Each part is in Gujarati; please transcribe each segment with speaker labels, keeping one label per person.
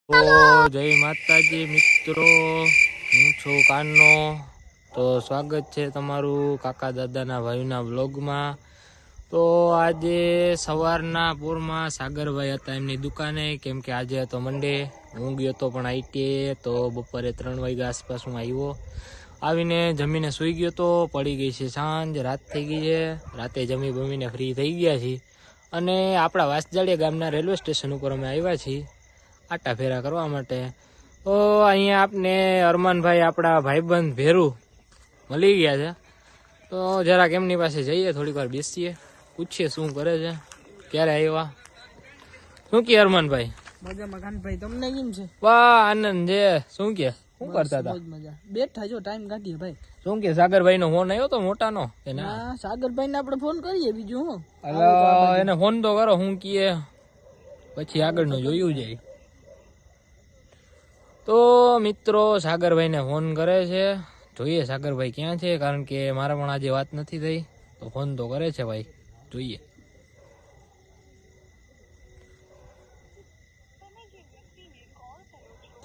Speaker 1: તો જય માતાજી મિત્રો, હું છું કાનનો. તો સ્વાગત છે તમારું કાકા દાદાના ભાઈના વ્લોગમાં. તો આજે સવારના પૂરમાં સાગરભાઈ હતા એમની દુકાને, કેમ કે આજે હતો મંડે. હું ગયો હતો પણ આઈટીએ, તો બપોરે 3 વાગ્યા આસપાસ હું આવ્યો. આવીને જમીને સૂઈ ગયો તો, પડી ગઈ છે સાંજ, રાત થઈ ગઈ છે. રાતે જમી બમીને ફ્રી થઈ ગયા છીએ અને આપણા વાસજાડિયા ગામના રેલવે સ્ટેશન ઉપર અમે આવ્યા છીએ આટા ફેરા કરવા માટે. તો અહીંયા આપને અરમાનભાઈ આપણા ભાઈબંધ ભેરું મળી ગયા છે. તો જરાક એમની પાસે જઈએ, થોડીક વાર બેસીએ, પૂછીએ શું કરે છે, ક્યારે આવ્યા, શું કે અરમાનભાઈ?
Speaker 2: મજામાં કાનભાઈ, તમને કેમ છે?
Speaker 1: વાહ આનંદ છે. શું કે શું કરતા હતા?
Speaker 2: મજા બેઠા જો, ટાઈમ કાઢીએ ભાઈ.
Speaker 1: શું કે સાગરભાઈ નો ફોન આવ્યો તો મોટાનો કે ના?
Speaker 2: હા, સાગરભાઈ ને આપણે ફોન કરીએ, બીજું હું.
Speaker 1: એને ફોન તો કરો, હું કીએ પછી આગળનું જોયું જાય. તો મિત્રો સાગરભાઈને ફોન કરે છે, જોઈએ સાગરભાઈ ક્યાં છે, કારણ કે મારા પણ આજે વાત નથી થઈ. તો ફોન તો કરે છે ભાઈ, જોઈએ.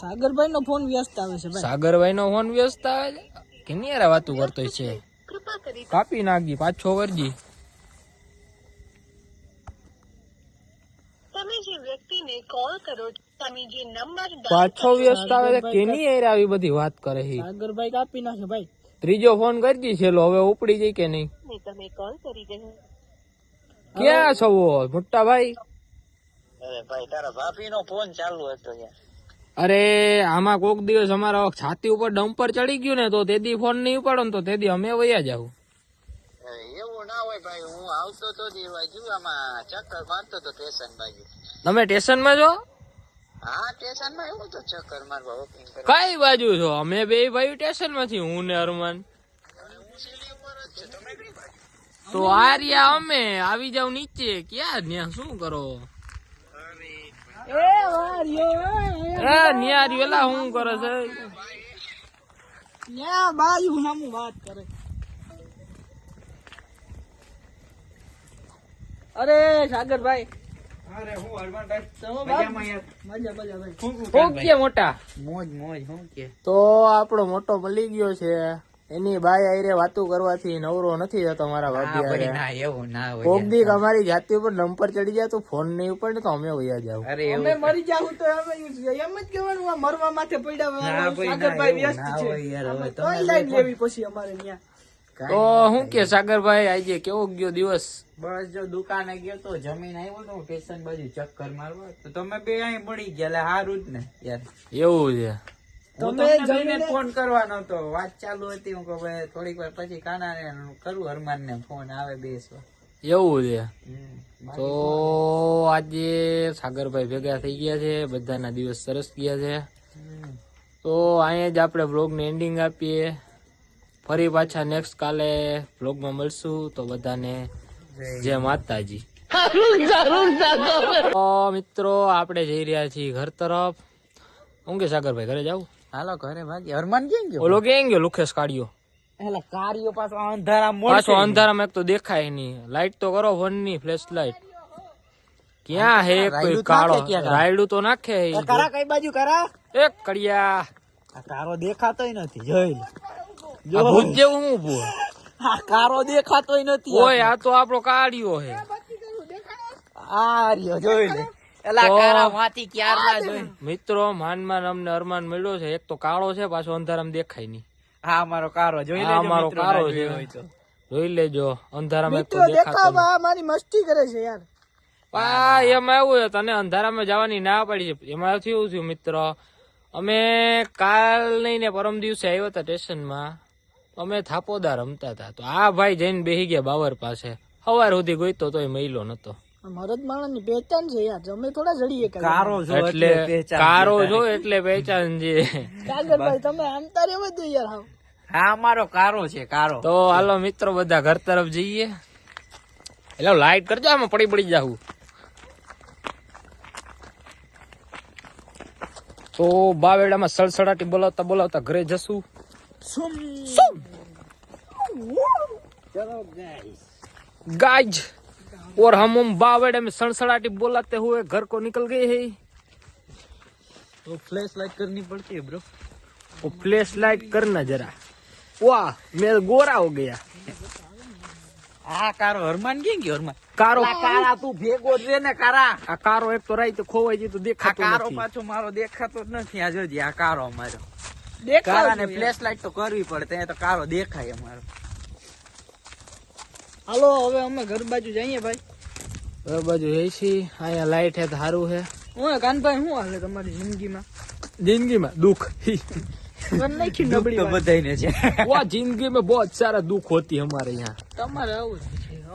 Speaker 2: સાગરભાઈ નો ફોન વ્યસ્ત આવે છે ભાઈ.
Speaker 1: સાગરભાઈ નો ફોન વ્યસ્ત આવે છે કે નહીં? વાતું કરતો છે, કાપી નાખી, પાછો કરજી. પાછો વ્યસ્ત આવે છે કે નહીં? આવી બધી વાત કરે છે.
Speaker 2: સાગરભાઈ કાપી નાખે ભાઈ.
Speaker 1: ત્રીજો ફોન કરજી છેલ્લો, હવે ઉપડી જાય કે નહીં? ક્યાં છો મોટા ભાઈ?
Speaker 3: અરે ભાઈ, તારા ભાભી નો ફોન ચાલુ હતો યાર.
Speaker 1: અરે આમાં કોક દિવસ અમારા છાતી ઉપર ડમ્પર ચડી ગયું ને, તો તેદી ફોન નહીં ઉપાડો ને, તો તેદી અમે વયા જાવ.
Speaker 3: એવું ના હોય ભાઈ, હું આવતો તો આમાં ચક્કર મારતો તો સ્ટેશન બાજુ.
Speaker 1: તમે સ્ટેશન માં છો?
Speaker 3: હા, સ્ટેશન માં એવું તો ચક્કર મારવા વોકિંગ કરવા.
Speaker 1: કઈ બાજુ છો? અમે બે ભાઈ સ્ટેશન માં છીએ, હું ને અરમાન. તો આ રહ્યા અમે, આવી જાવ નીચે. ક્યાં ન્યા શું કરો? ન્યારી એલા શું કરે છે?
Speaker 2: વાત કરે. અરે સાગરભાઈ,
Speaker 3: અરે હું હરમાનભાઈ,
Speaker 2: મજા ભાઈ.
Speaker 1: શું કે મોટા?
Speaker 3: મોજ મોજ. શું કે?
Speaker 1: તો આપણો મોટો મળી ગયો છે. એની બાઈ આયરે વાતું કરવાથી નવરો નથી જતો મારા ભાભી હારે.
Speaker 3: ના એવું ના હોય.
Speaker 1: કોક દી અમારી જાતિ ઉપર નંબર ચડી જાય તો ફોન નહીં ઉપર તો અમે વયા જાવ.
Speaker 3: અરે
Speaker 2: અમે મરી જાવું તો એમ જ કહેવાનું, આ મરવા માથે પડ્યા. સાગરભાઈ વ્યસ્ત છે, કોઈ લાઈન લેવી પછી અમારે ત્યાં.
Speaker 1: તો શું કે સાગરભાઈ, આજે કેવો ગયો દિવસ?
Speaker 3: બસ જો દુકાને ગયો તો, જમીન આવ્યો તો સ્ટેશન બાજુ ચક્કર મારવા, તો તમે બે અહીં પડી ગયા, એટલે સારું જ ને યાર.
Speaker 1: એવું છે?
Speaker 3: તમે જઈને ફોન કરવાનો તો વાત ચાલુ હતી, હું કહું ભાઈ થોડીક વાર પછી કાનાને કરું, હરમાન ને ફોન આવે બેસવા.
Speaker 1: એવું છે? તો આજે સાગરભાઈ ભેગા થઈ ગયા છે, બધાના દિવસ સરસ ગયા છે. તો અહીંયા જ આપણે બ્લોગને એન્ડિંગ આપીએ. ફરી પાછા નેક્સ્ટ કાલે બ્લોગમાં મળશું. તો બધાને જય માતાજી. તો મિત્રો આપણે જઈ રહ્યા છીએ ઘર તરફ. હું કે સાગરભાઈ ઘરે જાવ?
Speaker 3: હાલો ઘરે ભાગી. હરમાન કેમ ગયો?
Speaker 1: ઓલો કેમ ગયો? લુખેશ કાઢ્યો
Speaker 3: એટલે કાર્યો પાછો અંધારામાં
Speaker 1: પાછો અંધારામાં. એક તો દેખાય નહીં. લાઈટ તો કરો ફોન ની, ફ્લેશ લાઈટ ક્યાં હે? કોઈ કાળો રાયડું તો નાખે.
Speaker 3: કરા કઈ બાજુ કરા?
Speaker 1: એક કડિયા
Speaker 3: કારો દેખાતોય નથી. જોઈ
Speaker 1: આ ભૂત જેવું હું ઉભું.
Speaker 3: આ કારો દેખાતોય નથી.
Speaker 1: ઓય આ તો આપણો કાળિયો હે.
Speaker 3: આ રહ્યો જોઈ લે. એલા કારા માંથી ક્યારના જોઈ.
Speaker 1: મિત્રો માનમાં અમને અરમાન મળ્યો છે. એક તો કાળો છે, પાછો અંધારામાં દેખાય નહીં.
Speaker 3: હા મારો કારો જોઈ લેજો.
Speaker 1: મારો કારો છે, જોઈ લેજો. અંધારામાં એક તો દેખાતો
Speaker 2: મારી મસ્તી કરે છે યાર.
Speaker 1: એમાં એવું છે, તને અંધારામાં જવાની ના પડી છે. એમાં એવું થયું મિત્ર, અમે કાલ નહીં ને પરમ દિવસે આવ્યા હતા સ્ટેશનમાં. અમે થાપોદા રમતા હતા, તો આ ભાઈ જઈને બેસી ગયા બાવર પાસે. સવાર સુધી ગોઈતો તોય મહિલો નતો.
Speaker 2: મરદ માણસ ની પહેચાન છે યાર, અમે થોડા જડીએ.
Speaker 3: કારો જો
Speaker 1: એટલે કારો જો એટલે પહેચાન છે.
Speaker 2: સાગરભાઈ તમે આમતા રહેવા દો યાર.
Speaker 3: હા મારો કારો છે, કારો.
Speaker 1: તો હાલો મિત્રો બધા ઘર તરફ જઈએ. એટલે લાઈટ કરજો, આમાં પડી જાવું. તો બાવેડામાં સડસડાટી બોલાવતા બોલાવતા ઘરે જશું. गाइज और हम बावड़े में सड़सड़ाटी बोलाते हुए घर को निकल गए हैं।
Speaker 3: तो फ्लैश लाइट करनी पड़ती है ब्रो।
Speaker 1: वो फ्लैश लाइट करना जरा। वाह मैं गोरा हो गया।
Speaker 3: आ कारो हरमान क्यों गयो हरमान?
Speaker 1: कारो
Speaker 3: कारा तू भेगो रे ने कारा।
Speaker 1: आ कारो एक तो राई तो खोवाई जी तो
Speaker 3: आ
Speaker 1: देखातो
Speaker 3: कारो
Speaker 1: નથી।
Speaker 3: पाछो मारो देखातो જ નથી। આ જોજે આ કારો અમારો
Speaker 2: દેખાવ
Speaker 3: કારાને
Speaker 2: જોઈએ.
Speaker 3: ફ્લેશ લાઇટ તો કરવી પડે ત્યાં તો કારો દેખાય અમારો।
Speaker 2: હાલો હવે અમે ઘર બાજુ જઈએ ભાઈ।
Speaker 1: હવે બાજુ એસી અહીંયા લાઈટ હે તો સારું હે।
Speaker 2: હું કાનભાઈ શું હાલે તમારી જિંદગીમાં?
Speaker 1: जिंदगी में दुख
Speaker 2: ઘર નાખી
Speaker 3: દુઃખ
Speaker 2: નબળી
Speaker 3: તો
Speaker 2: વાત.
Speaker 3: બધાયને છે।
Speaker 1: वो जिंदगी में बहुत सारा दुख होती है हमारे यहाँ।
Speaker 2: તમારે આવું જ છે।